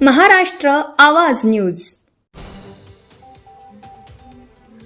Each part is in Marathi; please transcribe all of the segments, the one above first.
महाराष्ट्र आवाज न्यूज.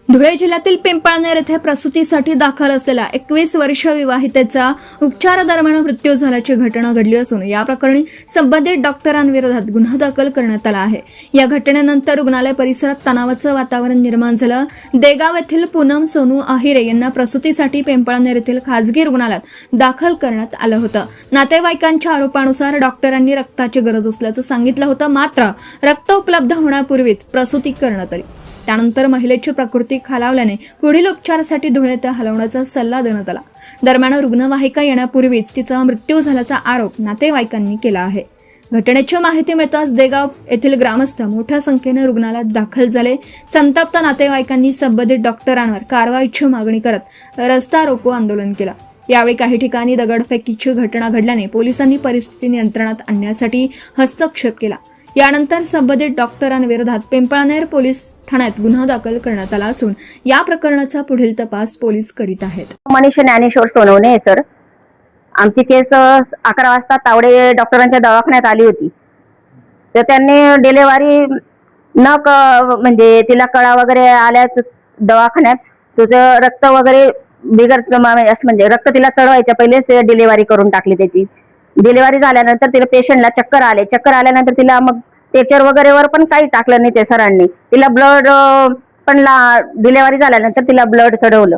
धुळे जिल्ह्यातील पिंपळनेर येथे प्रसूतीसाठी दाखल असलेल्या 21 वर्षीय विवाहितेचा उपचारादरम्यान मृत्यू झाल्याची घटना घडली असून या प्रकरणी संबंधित डॉक्टरांविरोधात गुन्हा दाखल करण्यात आला आहे. या घटनेनंतर रुग्णालय परिसरात तणावाचं वातावरण निर्माण झालं. देगाव येथील पूनम सोनू आहिरे यांना प्रसूतीसाठी पिंपळनेर येथील खासगी रुग्णालयात दाखल करण्यात आलं होतं. नातेवाईकांच्या आरोपानुसार डॉक्टरांनी रक्ताची गरज असल्याचं सांगितलं होतं, मात्र रक्त उपलब्ध होण्यापूर्वीच प्रसूती करण्यात आली. त्यानंतर महिलेची प्रकृती खालावल्याने पुढील उपचारासाठी धुळे येथे हलवण्याचा सल्ला देण्यात आला. दरम्यान रुग्णवाहिका येण्यापूर्वीच तिचा मृत्यू झाल्याचा आरोप नातेवाईकांनी केला आहे. घटनेची माहिती मिळताच देगाव येथील ग्रामस्थ मोठ्या संख्येने रुग्णालयात दाखल झाले. संतप्त नातेवाईकांनी संबंधित डॉक्टरांवर कारवाईची मागणी करत रस्ता रोको आंदोलन केलं. यावेळी काही ठिकाणी दगडफेकीची घटना घडल्याने पोलिसांनी परिस्थिती नियंत्रणात आणण्यासाठी हस्तक्षेप केला. यानंतर संबंधित डॉक्टरांविरोधात पिंपळनेर पोलीस ठाण्यात गुन्हा दाखल करण्यात आला असून या प्रकरणाचा पुढील तपास पोलीस करीत आहेत. मनीषा ज्ञानेश्वर सोनवणे सर, आमची केस 11 वाजता तावडे डॉक्टरांच्या दवाखान्यात आली होती. तर त्यांनी डिलिव्हरी म्हणजे तिला कळा वगैरे आल्या दवाखान्यात, तुझं रक्त वगैरे बिगर असं म्हणजे रक्त तिला चढवायच्या पहिलेच डिलिव्हरी करून टाकली. त्याची डिलिव्हरी झाल्यानंतर तिला पेशंटला चक्कर आल्यानंतर तिला मग टेचर वगैरे वर पण काही टाकलं नाही ते सरांनी. तिला ब्लड पण डिलिव्हरी झाल्यानंतर तिला ब्लड चढवलं.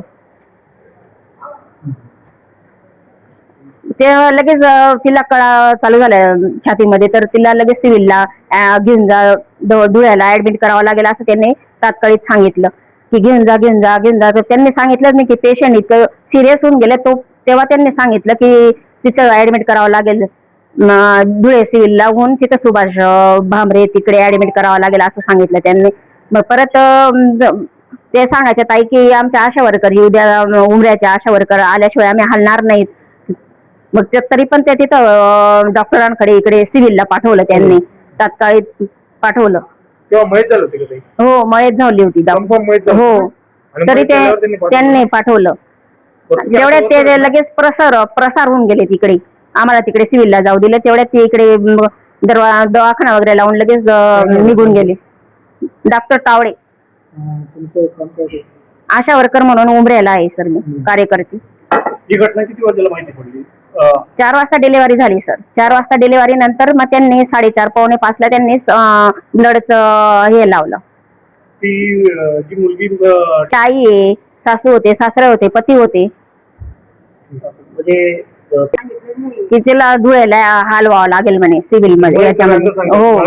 ते लगेच तिला कळा चालू झाल्या छातीमध्ये, तर तिला लगेच सिव्हिलला घेऊन जा, धुळ्याला ऍडमिट करावं लागेल असं त्यांनी तात्काळिक सांगितलं की घेऊन जा. तर त्यांनी सांगितलं नाही की पेशंट इतकं सिरियस होऊन गेलं. तेव्हा त्यांनी सांगितलं की तिथं ऍडमिट करावं लागेल, धुळे सिव्हिलला होऊन तिथं सुभाष भामरे तिकडे ऍडमिट करावं लागेल असं सांगितलं त्यांनी. मग परत ते सांगायच्या ताई की आमच्या आशा वर्कर येऊ द्या, उमऱ्याच्या आशा वर्कर आल्याशिवाय आम्ही हलणार नाहीत. मग तरी पण ते तिथं डॉक्टरांकडे इकडे सिव्हिलला पाठवलं, त्यांनी तात्काळिक पाठवलं. हो, मयत झाली होती. हो, तरी त्यांनी पाठवलं. तेवढ्यात ते लगेच प्रसार होऊन गेले तिकडे. आम्हाला तिकडे सिव्हिलला जाऊ दिलं. तेवढ्यात ते इकडे दवाखाना वगैरे लावून लगेच निघून गेले. डॉक्टर तावडे आशा वर्कर म्हणून उमऱ्याला आहे सर, मी कार्यकर्ते. ही घटना किती वाजता माहिती पडली? 4 वाजता डिलिव्हरी झाली सर. 4 वाजता डिलिव्हरी नंतर मग त्यांनी 4:30 पावणे 5ला त्यांनी ब्लडचं हे लावलं. ती जी मुलगी ताई आहे, सासू होते, सासरे होते, पती होते. म्हणजे की तिला धुळ्याला हलवावं लागेल म्हणे सिव्हिल मध्ये याच्यामध्ये. हो,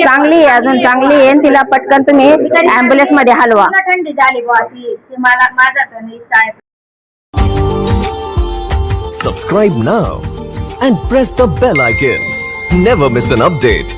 चांगली आहे, अजून चांगली आहे. तिला पटकन तुम्ही ऍम्ब्युलन्स मध्ये हलवा. Subscribe now and press the bell icon. Never miss an update.